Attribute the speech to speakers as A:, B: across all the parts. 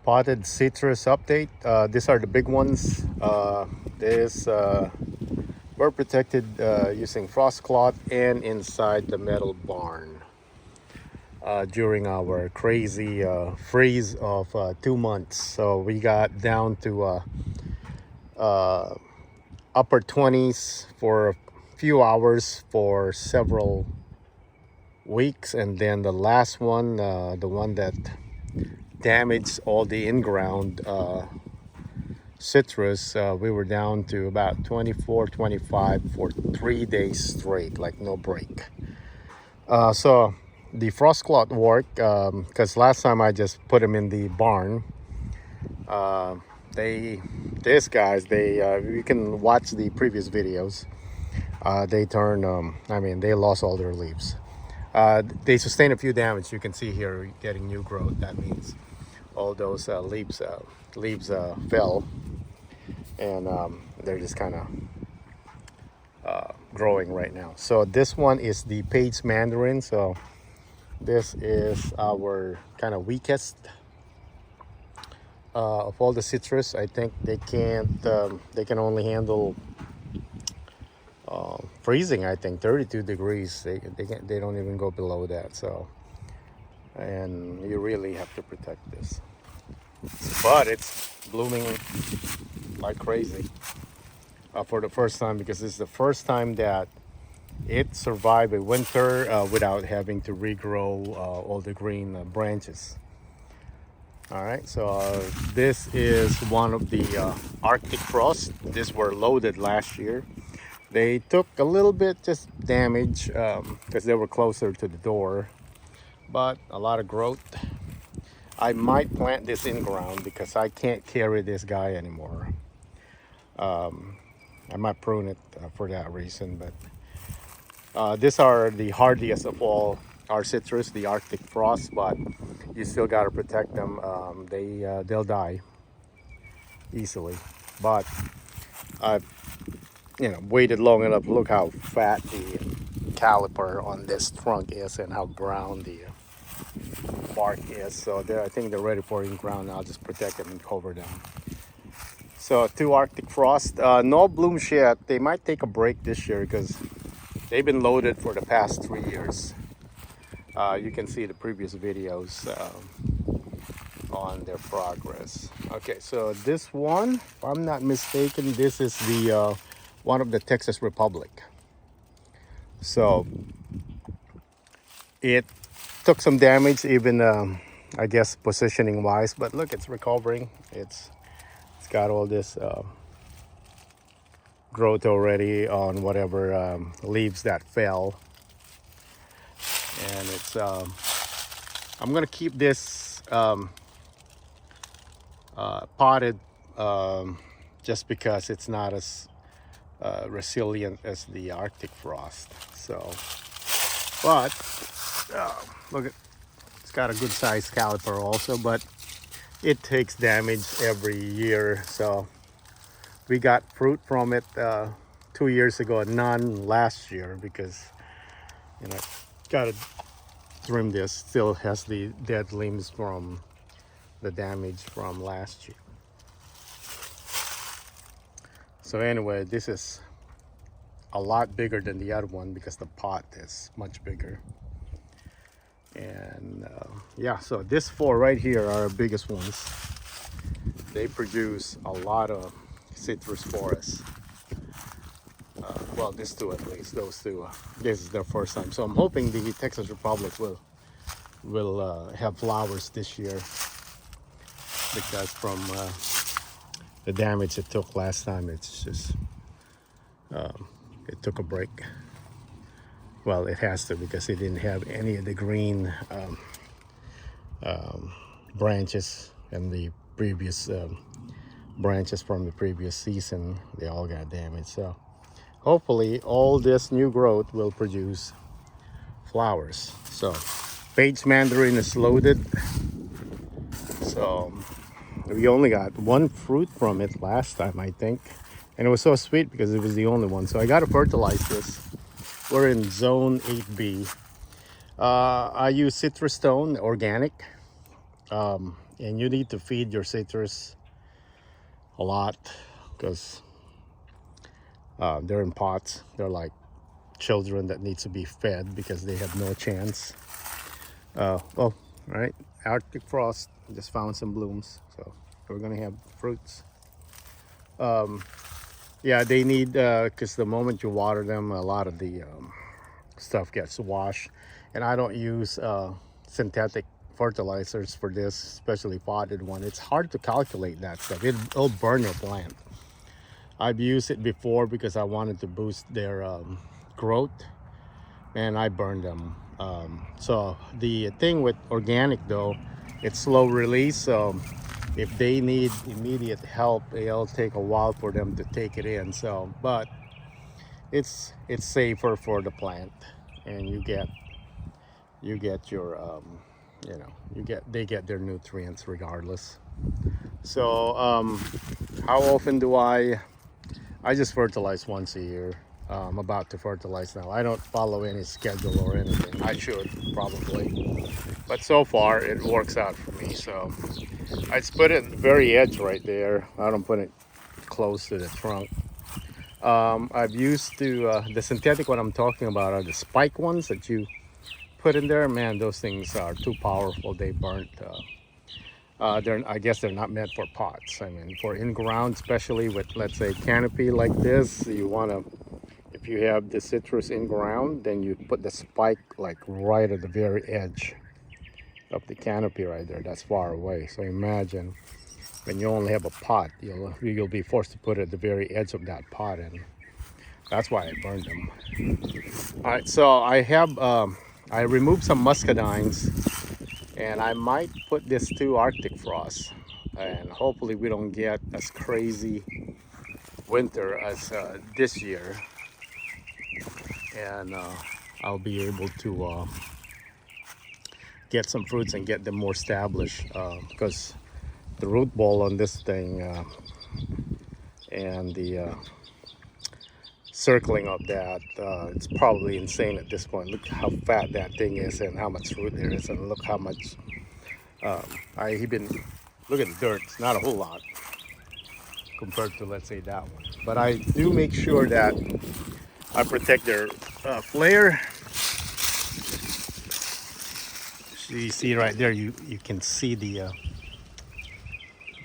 A: potted citrus update. These are the big ones. Were protected using frost cloth and inside the metal barn during our crazy freeze of 2 months. So we got down to upper 20s for a few hours for several weeks, and then the last one, the one that damaged all the in-ground citrus, we were down to about 24, 25 for 3 days straight, like no break. So the frost cloth worked because last time I just put them in the barn. These guys, you can watch the previous videos. They turned, they lost all their leaves. They sustained a few damage. You can see here getting new growth. That means all those leaves fell, and they're just kind of growing right now. So this one is the Page Mandarin. So this is our kind of weakest of all the citrus. I think they can only handle freezing. I think 32 degrees. They don't even go below that. So, and you really have to protect this. But it's blooming like crazy for the first time, because this is the first time that it survived a winter without having to regrow all the green branches. All right, so this is one of the Arctic frosts. These were loaded last year. They took a little bit just damage because they were closer to the door, but a lot of growth. I might plant this in ground because I can't carry this guy anymore. I might prune it for that reason, but these are the hardiest of all our citrus, the Arctic frost, but you still got to protect them. They'll die easily, but I've waited long enough. Look how fat the caliper on this trunk is and how brown the bark is. So I think they're ready for in ground. I'll just protect them and cover them. So 2 Arctic frost, no blooms yet. They might take a break this year because they've been loaded for the past 3 years. You can see the previous videos on their progress. Okay, so this one, if I'm not mistaken, this is the one of the Texas Republic. So it took some damage, even I guess positioning wise, but look, it's recovering. It's got all this growth already on whatever leaves that fell, and it's I'm gonna keep this potted just because it's not as resilient as the Arctic frost. So, but look, it's got a good sized caliper also, but it takes damage every year. So we got fruit from it 2 years ago, none last year, because gotta trim this. Still has the dead limbs from the damage from last year. So anyway, this is a lot bigger than the other one because the pot is much bigger. And yeah, so these 4 right here are our biggest ones. They produce a lot of citrus for us. Well, these 2 at least. Those 2. This is their first time. So I'm hoping the Texas Republic will have flowers this year, because from the damage it took last time, it's just it took a break. Well, it has to, because it didn't have any of the green branches and the previous branches from the previous season. They all got damaged. So hopefully all this new growth will produce flowers. So Page Mandarin is loaded. So we only got 1 fruit from it last time, I think, and it was so sweet because it was the only one. So I got to fertilize this. We're in zone 8B. I use Citrus Stone organic. And you need to feed your citrus a lot because they're in pots. They're like children that needs to be fed because they have no chance. Oh, all right, Arctic frost just found some blooms, so we're gonna have fruits. Yeah, they need because the moment you water them, a lot of the stuff gets washed, and I don't use synthetic fertilizers for this, especially potted one. It's hard to calculate that stuff. It'll burn your plant. I've used it before because I wanted to boost their growth, and I burned them. So the thing with organic though, it's slow release, so if they need immediate help, it'll take a while for them to take it in. So but it's safer for the plant, and you get your they get their nutrients regardless. So how often do I just fertilize once a year. I'm about to fertilize now. I don't follow any schedule or anything. I should probably, but so far it works out for me. So I just put it at the very edge right there. I don't put it close to the trunk. I've used the synthetic one I'm talking about are the spike ones that you put in there. Man, those things are too powerful. They burnt. I guess they're not meant for pots. I mean, for in ground, especially with, let's say, canopy like this, you want to, if you have the citrus in ground, then you put the spike like right at the very edge of the canopy right there. That's far away. So imagine when you only have a pot, you'll be forced to put it at the very edge of that pot, and that's why I burned them. All right, so I removed some muscadines, and I might put this to Arctic frost, and hopefully we don't get as crazy winter as this year, and I'll be able to get some fruits and get them more established, because the root ball on this thing and the circling of that, it's probably insane at this point. Look how fat that thing is and how much root there is, and look how much look at the dirt. It's not a whole lot compared to, let's say, that one, but I do make sure that I protect their flare. So you see right there, you can see the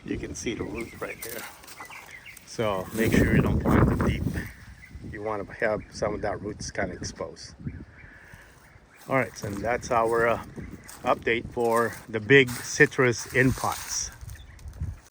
A: root right there. So make sure you don't plant it deep. You want to have some of that roots kind of exposed. All right, so that's our update for the big citrus in pots.